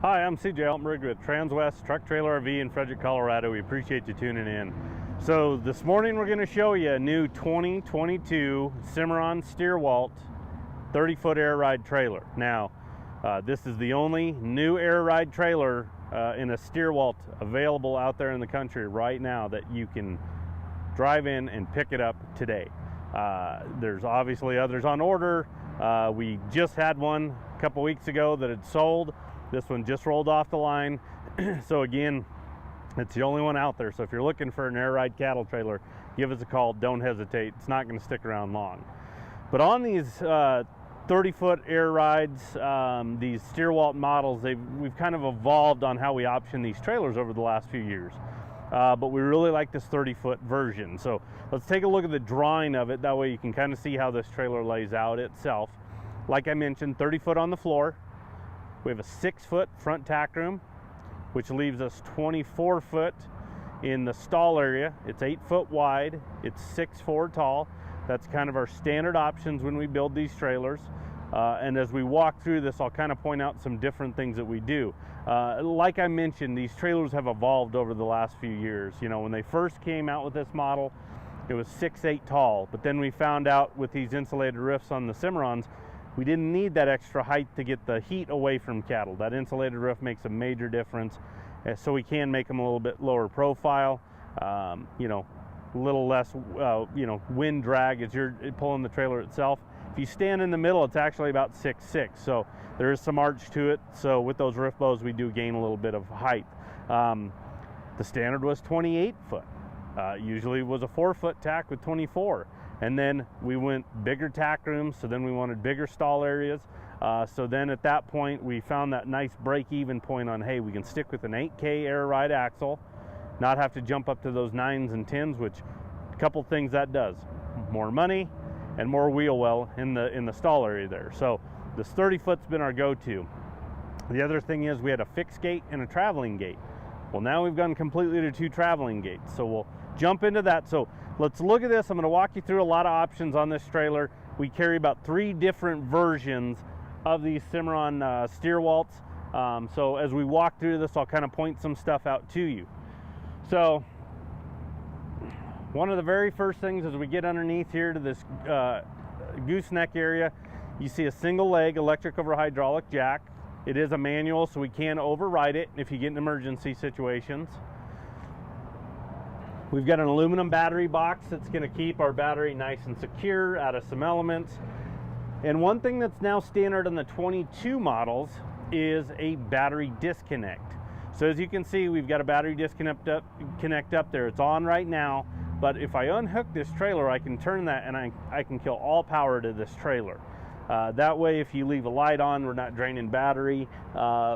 Hi, I'm CJ Altenberg with Transwest Truck Trailer RV in Frederick, Colorado. We appreciate you tuning in. So this morning we're going to show you a new 2022 Cimarron Stierwalt 30-foot air ride trailer. Now, this is the only new air ride trailer in a Stierwalt available out there in the country right now that you can drive in and pick it up today. There's obviously others on order. We just had one a couple weeks ago that had sold. This one just rolled off the line. So again, it's the only one out there. So if you're looking for an air ride cattle trailer, give us a call. Don't hesitate. It's not going to stick around long. But on these 30-foot air rides, these Stierwalt models, we've kind of evolved on how we option these trailers over the last few years. But we really like this 30-foot version. So let's take a look at the drawing of it. That way you can kind of see how this trailer lays out itself. Like I mentioned, 30 foot on the floor. We have a 6-foot front tack room, which leaves us 24 foot in the stall area. It's 8 foot wide. It's 6'4" tall. That's kind of our standard options when we build these trailers. And as we walk through this, I'll kind of point out some different things that we do. Like I mentioned, these trailers have evolved over the last few years. You know, when they first came out with this model, it was 6'8" tall. But then we found out with these insulated roofs on the Cimarrons, we didn't need that extra height to get the heat away from cattle. That insulated roof makes a major difference. So we can make them a little bit lower profile, you know, a little less, you know, wind drag as you're pulling the trailer itself. If you stand in the middle, it's actually about 6'6", so there is some arch to it. So with those roof bows, we do gain a little bit of height. The standard was 28 foot. Usually was a 4-foot tack with 24. And then we went bigger tack rooms, so then we wanted bigger stall areas. So then at that point, we found that nice break-even point on, hey, we can stick with an 8K air ride axle, not have to jump up to those 9s and 10s, which a couple things that does. More money and more wheel well in the stall area there. So this 30-foot's been our go-to. The other thing is we had a fixed gate and a traveling gate. Well, now we've gone completely to 2 traveling gates. So we'll jump into that. So let's look at this. I'm going to walk you through a lot of options on this trailer. We carry about 3 different versions of these Cimarron Stierwalts. So as we walk through this, I'll kind of point some stuff out to you. So one of the very first things as we get underneath here to this gooseneck area, you see a single leg electric over hydraulic jack. It is a manual, so we can override it if you get in emergency situations. We've got an aluminum battery box that's going to keep our battery nice and secure out of some elements. And one thing that's now standard on the 22 models is a battery disconnect. So as you can see, we've got a battery disconnect up there. It's on right now, but if I unhook this trailer, I can turn that and I can kill all power to this trailer. That way, if you leave a light on, we're not draining battery.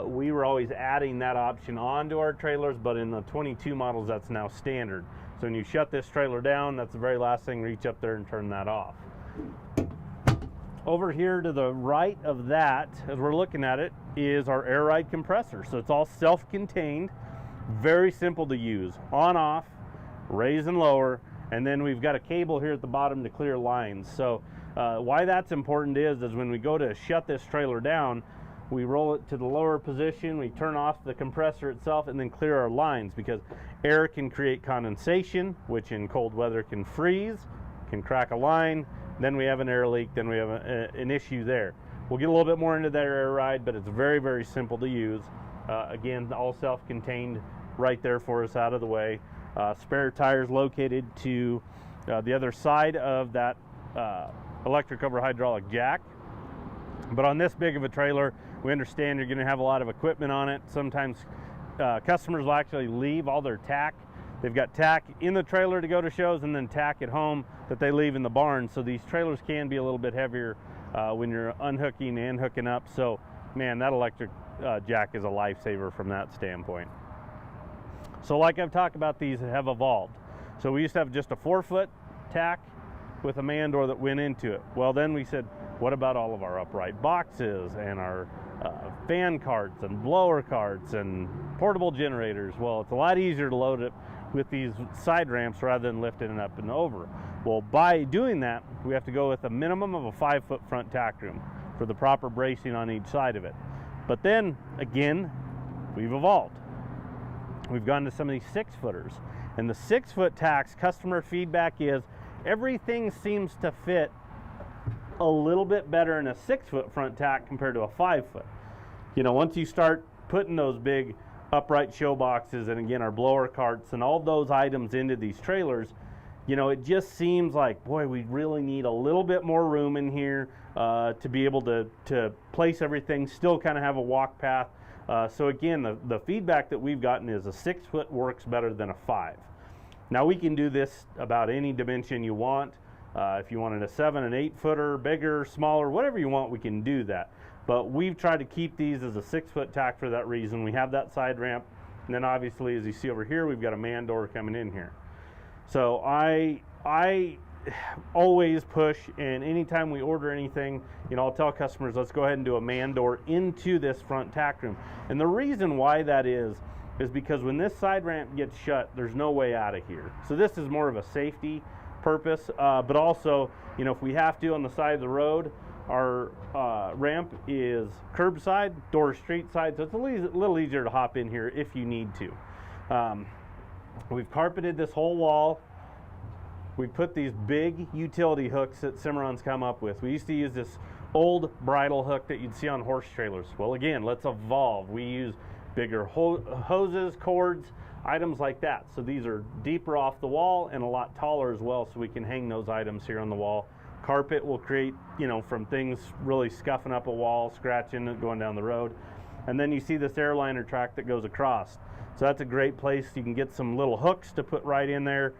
We were always adding that option onto our trailers, but in the 22 models, that's now standard. So when you shut this trailer down, that's the very last thing, reach up there and turn that off. Over here to the right of that, as we're looking at it, is our air ride compressor. So it's all self-contained, very simple to use. On, off, raise and lower, and then we've got a cable here at the bottom to clear lines. So why that's important is when we go to shut this trailer down, we roll it to the lower position, we turn off the compressor itself, and then clear our lines, because air can create condensation, which in cold weather can freeze, can crack a line, then we have an air leak, then we have an issue there. We'll get a little bit more into that air ride, but it's very, very simple to use. Again, all self-contained right there for us out of the way. Spare tires located to the other side of that electric over hydraulic jack. But on this big of a trailer, we understand you're going to have a lot of equipment on it. Sometimes customers will actually leave all their tack. They've got tack in the trailer to go to shows and then tack at home that they leave in the barn. So these trailers can be a little bit heavier when you're unhooking and hooking up. So man, that electric jack is a lifesaver from that standpoint. So like I've talked about, these have evolved. So we used to have just a 4-foot tack with a man door that went into it. Well, then we said, what about all of our upright boxes and our fan carts and blower carts and portable generators? Well, it's a lot easier to load it with these side ramps rather than lifting it up and over. Well, by doing that, we have to go with a minimum of a 5-foot front tack room for the proper bracing on each side of it. But then, again, we've evolved. We've gone to some of these 6-footers. And the 6-foot tacks, customer feedback is everything seems to fit a little bit better in a 6-foot front tack compared to a 5-foot. You know, once you start putting those big upright show boxes and again our blower carts and all those items into these trailers, you know, it just seems like, boy, we really need a little bit more room in here to be able to place everything, still kind of have a walk path. So again, the feedback that we've gotten is a 6-foot works better than a 5. Now we can do this about any dimension you want. If you wanted a 7 and 8-footer, bigger, smaller, whatever you want, we can do that. But we've tried to keep these as a 6-foot tack for that reason. We have that side ramp, and then obviously, as you see over here, we've got a man door coming in here. So I always push, and anytime we order anything, you know, I'll tell customers, let's go ahead and do a man door into this front tack room. And the reason why that is because when this side ramp gets shut, there's no way out of here. So this is more of a safety purpose, but also, you know, if we have to on the side of the road, our ramp is curbside, door street side, so it's a little easier to hop in here if you need to. We've carpeted this whole wall. We put these big utility hooks that Cimarron's come up with. We used to use this old bridle hook that you'd see on horse trailers. Well, again, let's evolve. We use bigger hoses, cords, items like that. So these are deeper off the wall and a lot taller as well, so we can hang those items here on the wall. Carpet will create, you know, from things really scuffing up a wall, scratching it, going down the road. And then you see this airliner track that goes across. So that's a great place. You can get some little hooks to put right in there,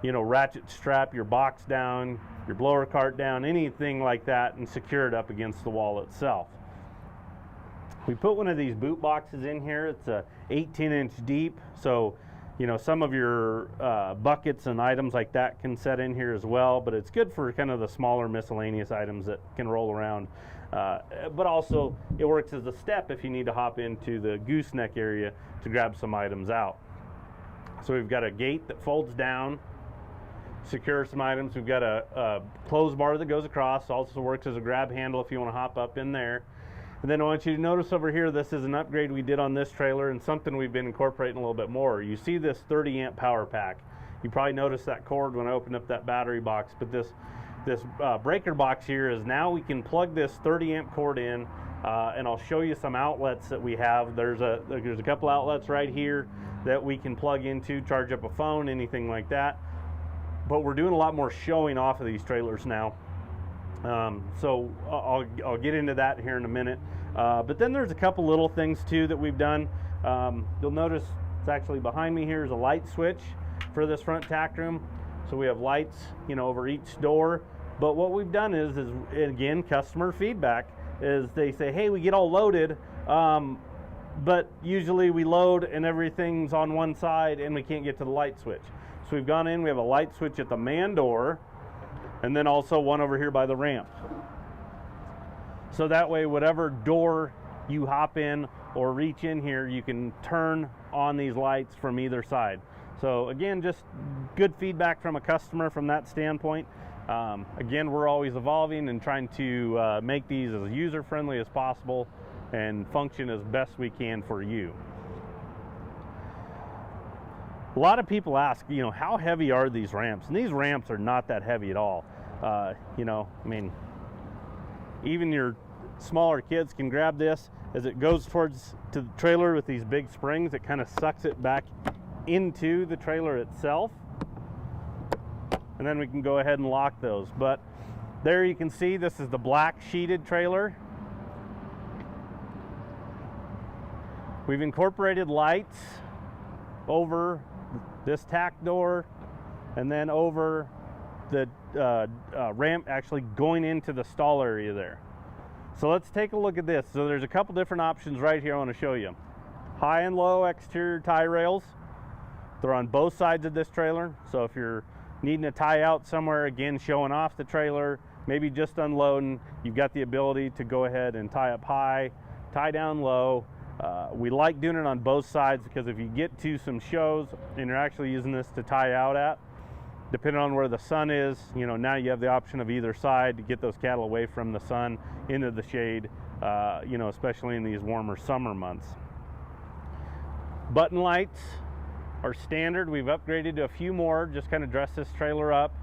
you know, ratchet strap your box down, your blower cart down, anything like that, and secure it up against the wall itself. We put one of these boot boxes in here. It's a 18-inch deep, so you know, some of your buckets and items like that can set in here as well, but it's good for kind of the smaller miscellaneous items that can roll around. But also it works as a step if you need to hop into the gooseneck area to grab some items out. So we've got a gate that folds down, secure some items. We've got a closed bar that goes across, also works as a grab handle if you want to hop up in there. And then I want you to notice over here, this is an upgrade we did on this trailer and something we've been incorporating a little bit more. You see this 30 amp power pack. You probably noticed that cord when I opened up that battery box, but this breaker box here is now we can plug this 30 amp cord in, and I'll show you some outlets that we have. There's a couple outlets right here that we can plug into, charge up a phone, anything like that. But we're doing a lot more showing off of these trailers now. So I'll get into that here in a minute. But then there's a couple little things too that we've done. You'll notice it's actually behind me here is a light switch for this front tack room. So we have lights, you know, over each door. But what we've done is again, customer feedback is they say, hey, we get all loaded, but usually we load and everything's on one side and we can't get to the light switch. So we've gone in, we have a light switch at the man door, and then also one over here by the ramp. So that way, whatever door you hop in or reach in here, you can turn on these lights from either side. So again, just good feedback from a customer from that standpoint. Again, we're always evolving and trying to make these as user-friendly as possible and function as best we can for you. A lot of people ask, you know, how heavy are these ramps? And these ramps are not that heavy at all. You know, I mean, even your smaller kids can grab this. As it goes towards to the trailer with these big springs, it kind of sucks it back into the trailer itself. And then we can go ahead and lock those. But there you can see this is the black sheeted trailer. We've incorporated lights over this tack door and then over the ramp actually going into the stall area there. So let's take a look at this. So there's a couple different options right here I want to show you. High and low exterior tie rails. They're on both sides of this trailer. So if you're needing to tie out somewhere, again, showing off the trailer, maybe just unloading, you've got the ability to go ahead and tie up high, tie down low. We like doing it on both sides because if you get to some shows and you're actually using this to tie out at, depending on where the sun is, you know, now you have the option of either side to get those cattle away from the sun into the shade, you know, especially in these warmer summer months. Button lights are standard. We've upgraded to a few more, just kind of dress this trailer up.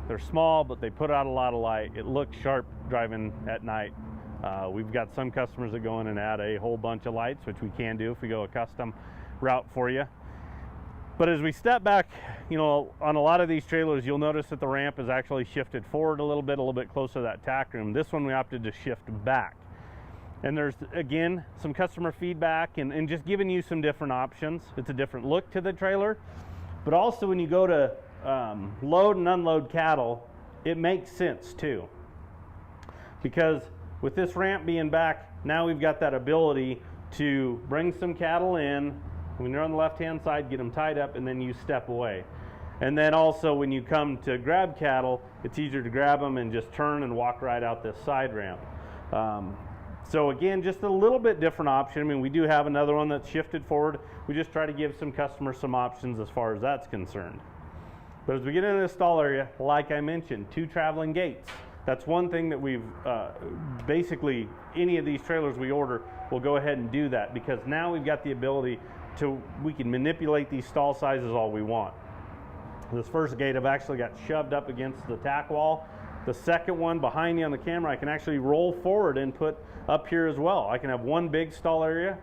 They're small, but they put out a lot of light. It looks sharp driving at night. We've got some customers that go in and add a whole bunch of lights, which we can do if we go a custom route for you. But as we step back, you know, on a lot of these trailers, you'll notice that the ramp is actually shifted forward a little bit closer to that tack room. This one we opted to shift back. And there's, again, some customer feedback and just giving you some different options. It's a different look to the trailer. But also when you go to load and unload cattle, it makes sense too. Because with this ramp being back, now we've got that ability to bring some cattle in. When you're on the left-hand side, get them tied up, and then you step away. And then also when you come to grab cattle, it's easier to grab them and just turn and walk right out this side ramp. So again, just a little bit different option. I mean, we do have another one that's shifted forward. We just try to give some customers some options as far as that's concerned. But as we get into the stall area, like I mentioned, 2 traveling gates. That's one thing that we've, basically, any of these trailers we order, we'll go ahead and do that, because now we've got the ability we can manipulate these stall sizes all we want. This first gate I've actually got shoved up against the tack wall. The second one behind you on the camera, I can actually roll forward and put up here as well. I can have one big stall area.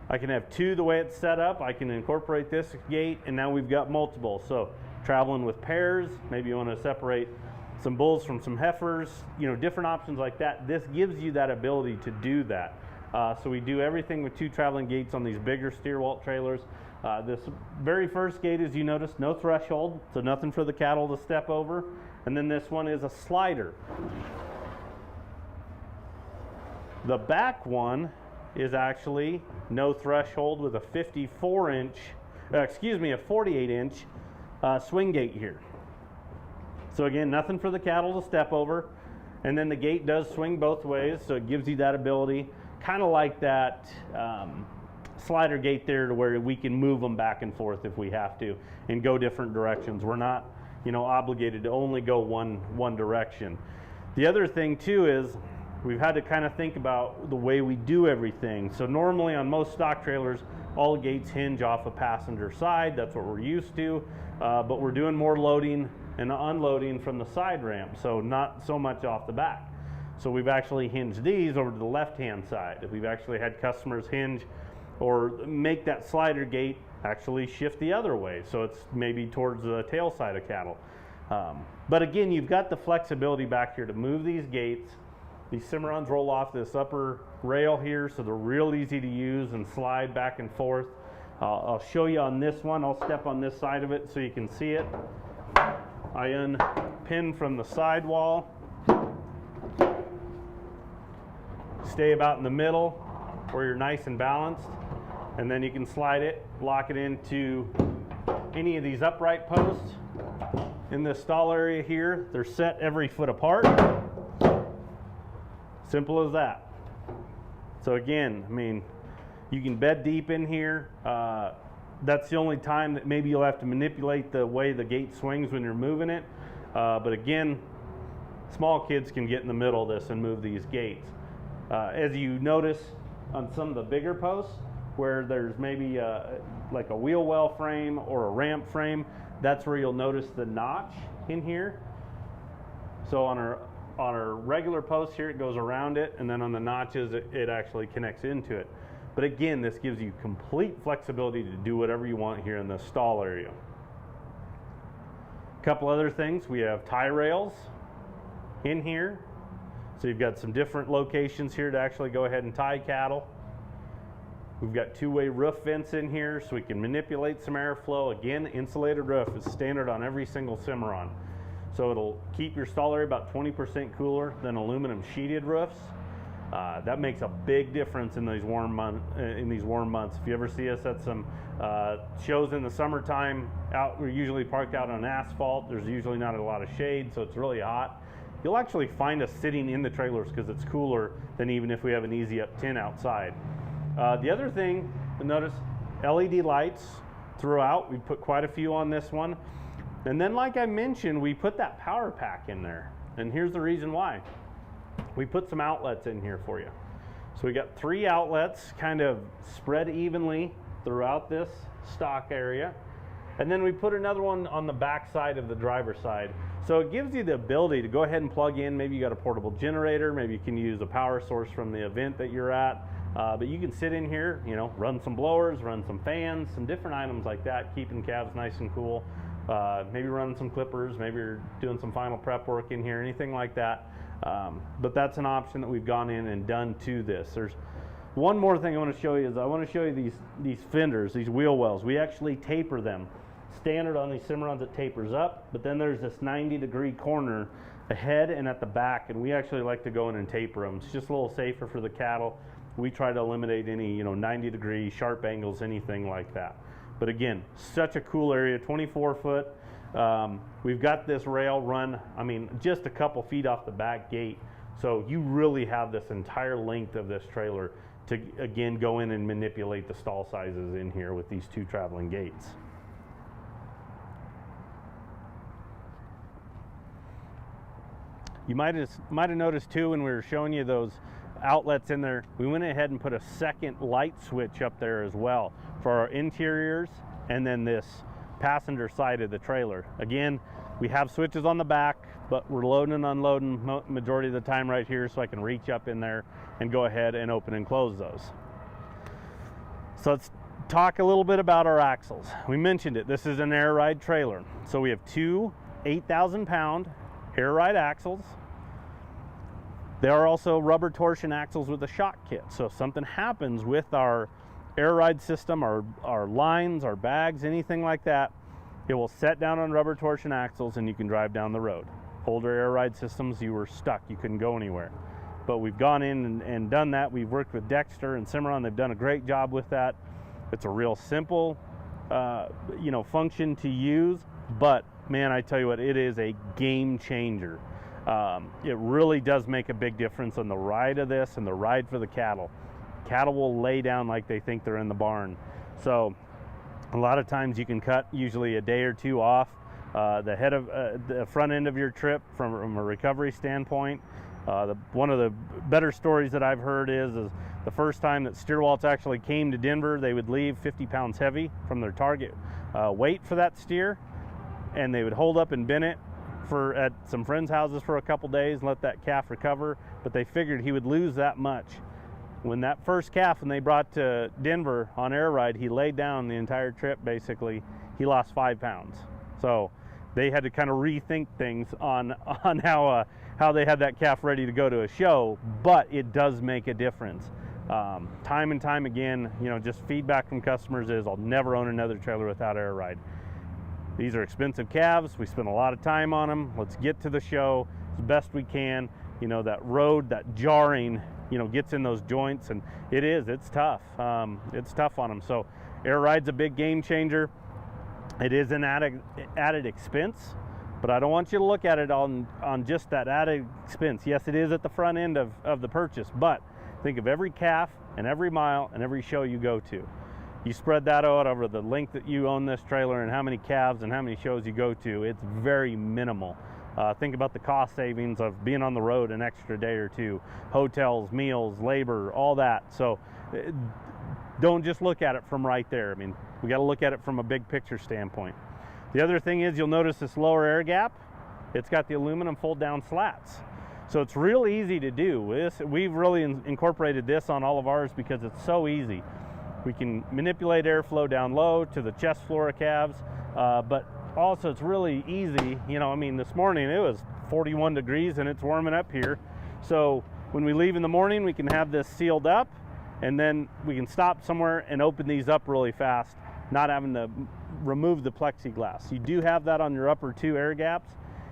I can have 2 the way it's set up. I can incorporate this gate, and now we've got multiple. So traveling with pairs, maybe you want to separate some bulls from some heifers, you know, different options like that. This gives you that ability to do that. So we do everything with 2 traveling gates on these bigger Stierwalt trailers. This very first gate, as you notice, no threshold, so nothing for the cattle to step over. And then this one is a slider. The back one is actually no threshold with a 48-inch swing gate here. So again, nothing for the cattle to step over. And then the gate does swing both ways, so it gives you that ability, kind of like that slider gate there, to where we can move them back and forth if we have to and go different directions. We're not, you know, obligated to only go one direction. The other thing too is we've had to kind of think about the way we do everything. So normally on most stock trailers, all gates hinge off a passenger side. That's what we're used to, but we're doing more loading and unloading from the side ramp, so not so much off the back. So we've actually hinged these over to the left-hand side. We've actually had customers hinge or make that slider gate actually shift the other way, so it's maybe towards the tail side of cattle. But again, you've got the flexibility back here to move these gates. These Cimarrons roll off this upper rail here, so they're real easy to use and slide back and forth. I'll show you on this one. I'll step on this side of it so you can see it. I unpin from the sidewall, stay about in the middle where you're nice and balanced, and then you can slide it, lock it into any of these upright posts in this stall area here. They're set every foot apart. Simple as that. So again, I mean, you can bed deep in here. That's the only time that maybe you'll have to manipulate the way the gate swings when you're moving it. But again, small kids can get in the middle of this and move these gates. As you notice on some of the bigger posts where there's maybe like a wheel well frame or a ramp frame, that's where you'll notice the notch in here. So on our regular post here, it goes around it, and then on the notches, it actually connects into it. But again, this gives you complete flexibility to do whatever you want here in the stall area. A couple other things, we have tie rails in here. So you've got some different locations here to actually go ahead and tie cattle. We've got 2-way roof vents in here so we can manipulate some airflow. Again, insulated roof is standard on every single Cimarron. So it'll keep your stall area about 20% cooler than aluminum sheeted roofs. That makes a big difference in these warm months. If you ever see us at some shows in the summertime, we're usually parked out on asphalt. There's usually not a lot of shade, so it's really hot. You'll actually find us sitting in the trailers because it's cooler than even if we have an easy up tin outside. The other thing, notice LED lights throughout. We put quite a few on this one. And then like I mentioned, we put that power pack in there. And here's the reason why. We put some outlets in here for you. So we got 3 outlets kind of spread evenly throughout this stock area. And then we put another one on the back side of the driver's side. So it gives you the ability to go ahead and plug in. Maybe you got a portable generator, maybe you can use a power source from the event that you're at. But you can sit in here, you know, run some blowers, run some fans, some different items like that, keeping calves nice and cool. Maybe running some clippers, maybe you're doing some final prep work in here, anything like that. But that's an option that we've gone in and done to this. There's one more thing I want to show you is I want to show you these fenders, these wheel wells. We actually taper them. Standard on these Cimarrons, it tapers up, but then there's this 90-degree corner ahead and at the back, and we actually like to go in and taper them. It's just a little safer for the cattle. We try to eliminate any 90-degree sharp angles, anything like that. But again, such a cool area, 24 foot. We've got this rail run, I mean, just a couple feet off the back gate. So you really have this entire length of this trailer to, again, go in and manipulate the stall sizes in here with these 2 traveling gates. You might have noticed too when we were showing you those outlets in there, we went ahead and put a second light switch up there as well for our interiors and then this passenger side of the trailer. Again, we have switches on the back, but we're loading and unloading majority of the time right here, so I can reach up in there and go ahead and open and close those. So let's talk a little bit about our axles. We mentioned it, this is an air ride trailer. So we have 2 8,000-pound air ride axles. There are also rubber torsion axles with a shock kit. So if something happens with our air ride system, our lines, our bags, anything like that, it will set down on rubber torsion axles and you can drive down the road. Older air ride systems, you were stuck, you couldn't go anywhere. But we've gone in and done that. We've worked with Dexter and Cimarron. They've done a great job with that. It's a real simple function to use, but man, I tell you what, it is a game changer. It really does make a big difference on the ride of this and the ride for the cattle. Cattle will lay down like they think they're in the barn. So a lot of times you can cut usually a day or 2 off the front end of your trip from a recovery standpoint. One of the better stories that I've heard is the first time that Stierwalt's actually came to Denver, they would leave 50 pounds heavy from their target weight for that steer, and they would hold up and bin it at some friends' houses for a couple days and let that calf recover, but they figured he would lose that much. When that first calf, when they brought to Denver on air ride, he laid down the entire trip basically, he lost 5 pounds. So they had to kind of rethink things on how they had that calf ready to go to a show, but it does make a difference. Time and time again, just feedback from customers is, I'll never own another trailer without air ride. These are expensive calves. We spend a lot of time on them. Let's get to the show as best we can. That road, that jarring, gets in those joints, and it's tough. It's tough on them. So air ride's a big game changer. It is an added expense, but I don't want you to look at it on just that added expense. Yes, it is at the front end of the purchase, but think of every calf and every mile and every show you go to. You spread that out over the length that you own this trailer and how many calves and how many shows you go to, it's very minimal. Think about the cost savings of being on the road an extra day or 2, hotels, meals, labor, all that. So don't just look at it from right there. I mean, we got to look at it from a big picture standpoint. The other thing is, you'll notice this lower air gap, it's got the aluminum fold down slats. So it's real easy to do. We've really incorporated this on all of ours because it's so easy. We can manipulate airflow down low to the chest floor of calves, but also it's really easy. This morning it was 41 degrees and it's warming up here. So when we leave in the morning, we can have this sealed up, and then we can stop somewhere and open these up really fast, not having to remove the plexiglass. You do have that on your upper 2 air gaps.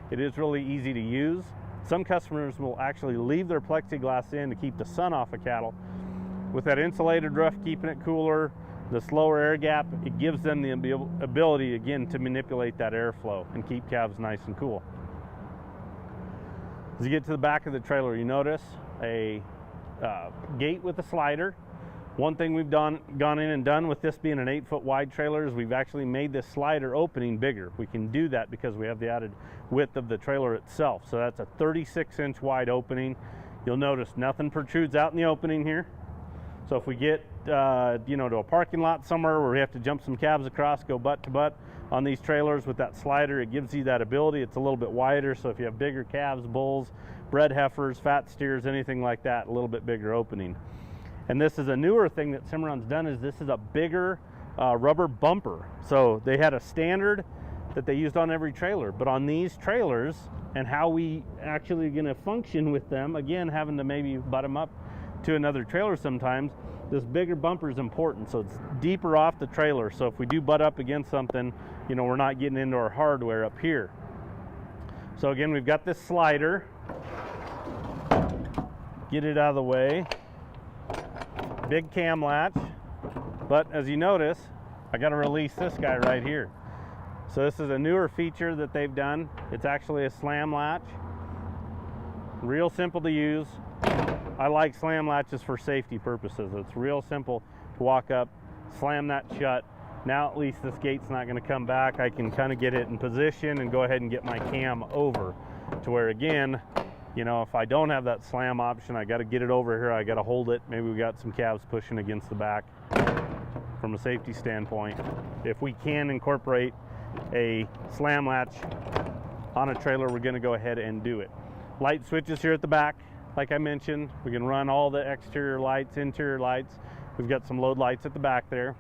It is really easy to use. Some customers will actually leave their plexiglass in to keep the sun off of cattle. With that insulated roof keeping it cooler, this lower air gap, it gives them the ability again to manipulate that airflow and keep calves nice and cool. As you get to the back of the trailer, you notice a gate with a slider. One thing we've gone in and done with this being an 8-foot wide trailer is we've actually made this slider opening bigger. We can do that because we have the added width of the trailer itself. So that's a 36-inch wide opening. You'll notice nothing protrudes out in the opening here. So if we get you know, to a parking lot somewhere where we have to jump some cabs across, go butt to butt on these trailers with that slider, it gives you that ability. It's a little bit wider, so if you have bigger calves, bulls, bred heifers, fat steers, anything like that, a little bit bigger opening. And this is a newer thing that Cimarron's done, is this is a bigger rubber bumper. So they had a standard that they used on every trailer, but on these trailers, and how we actually going to function with them, again, having to maybe butt them up to another trailer sometimes, this bigger bumper is important. So it's deeper off the trailer, so if we do butt up against something, you know, we're not getting into our hardware up here. So again, we've got this slider. Get it out of the way. Big cam latch, but as you notice, I got to release this guy right here. So this is a newer feature that they've done. It's actually a slam latch. Real simple to use. I like slam latches for safety purposes. It's real simple to walk up, slam that shut. Now at least this gate's not going to come back. I can kind of get it in position and go ahead and get my cam over to where, again, you know, if I don't have that slam option, I got to get it over here. I got to hold it. Maybe we got some calves pushing against the back. From a safety standpoint, if we can incorporate a slam latch on a trailer, we're going to go ahead and do it. Light switches here at the back. Like I mentioned, we can run all the exterior lights, interior lights. We've got some load lights at the back there.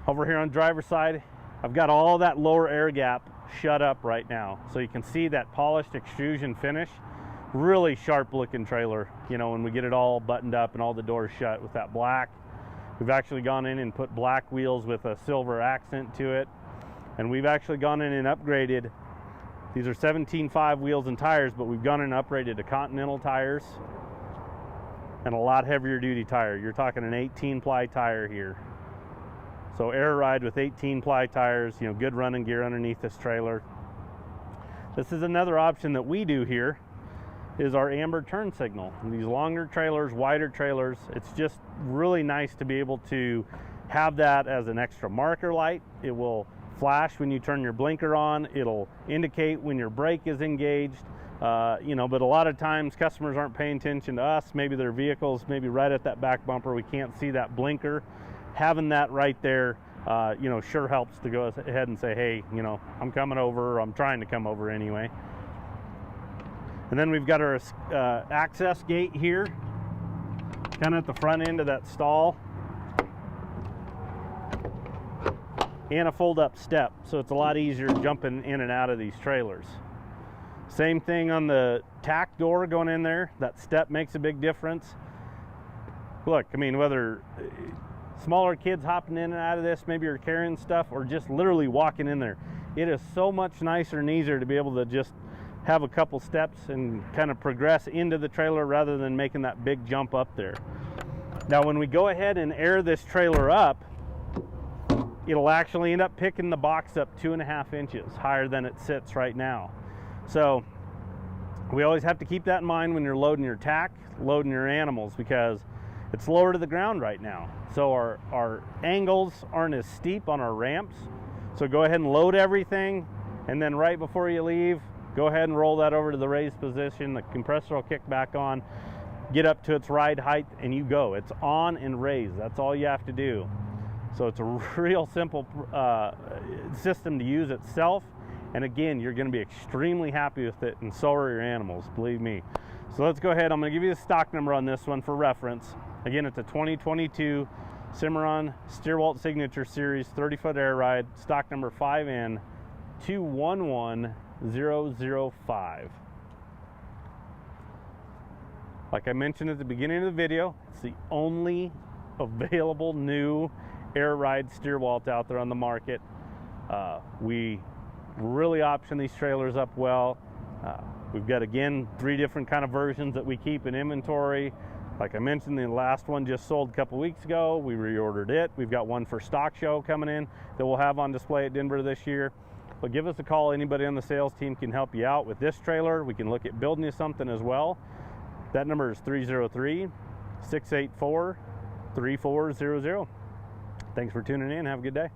Over here on the driver's side, I've got all that lower air gap shut up right now, so you can see that polished extrusion finish. Really sharp looking trailer, you know, when we get it all buttoned up and all the doors shut with that black. We've actually gone in and put black wheels with a silver accent to it, and we've actually gone in and upgraded. These are 17.5 wheels and tires, but we've gone in and upgraded to Continental tires and a lot heavier duty tire. You're talking an 18-ply tire here. So air ride with 18-ply tires, you know, good running gear underneath this trailer. This is another option that we do here, is our amber turn signal. These longer trailers, wider trailers, it's just really nice to be able to have that as an extra marker light. It will flash when you turn your blinker on. It'll indicate when your brake is engaged. You know, but a lot of times customers aren't paying attention to us. Maybe their vehicle's maybe right at that back bumper. We can't see that blinker. Having that right there, you know, sure helps to go ahead and say, hey, you know, I'm coming over, or I'm trying to come over anyway. And then we've got our access gate here, kind of at the front end of that stall, and a fold-up step, so it's a lot easier jumping in and out of these trailers. Same thing on the tack door going in there. That step makes a big difference. Look, I mean, whether smaller kids hopping in and out of this, maybe you're carrying stuff, or just literally walking in there, it is so much nicer and easier to be able to just have a couple steps and kind of progress into the trailer rather than making that big jump up there. Now when we go ahead and air this trailer up, it'll actually end up picking the box up 2.5 inches higher than it sits right now. So we always have to keep that in mind when you're loading your tack, loading your animals, because it's lower to the ground right now. So our angles aren't as steep on our ramps. So go ahead and load everything, and then right before you leave, go ahead and roll that over to the raised position. The compressor will kick back on, get up to its ride height, and you go. It's on and raised. That's all you have to do. So it's a real simple system to use itself. And again, you're going to be extremely happy with it, and so are your animals, believe me. So let's go ahead. I'm going to give you the stock number on this one for reference. Again, it's a 2022 Cimarron Stierwalt Signature Series 30-foot air ride, stock number 5N211005. Like I mentioned at the beginning of the video, it's the only available new air ride Stierwalt out there on the market. We really option these trailers up well. We've got, again, 3 different kind of versions that we keep in inventory. Like I mentioned, the last one just sold a couple weeks ago. We reordered it. We've got one for stock show coming in that we'll have on display at Denver this year. But give us a call. Anybody on the sales team can help you out with this trailer. We can look at building you something as well. That number is 303-684-3400. Thanks for tuning in. Have a good day.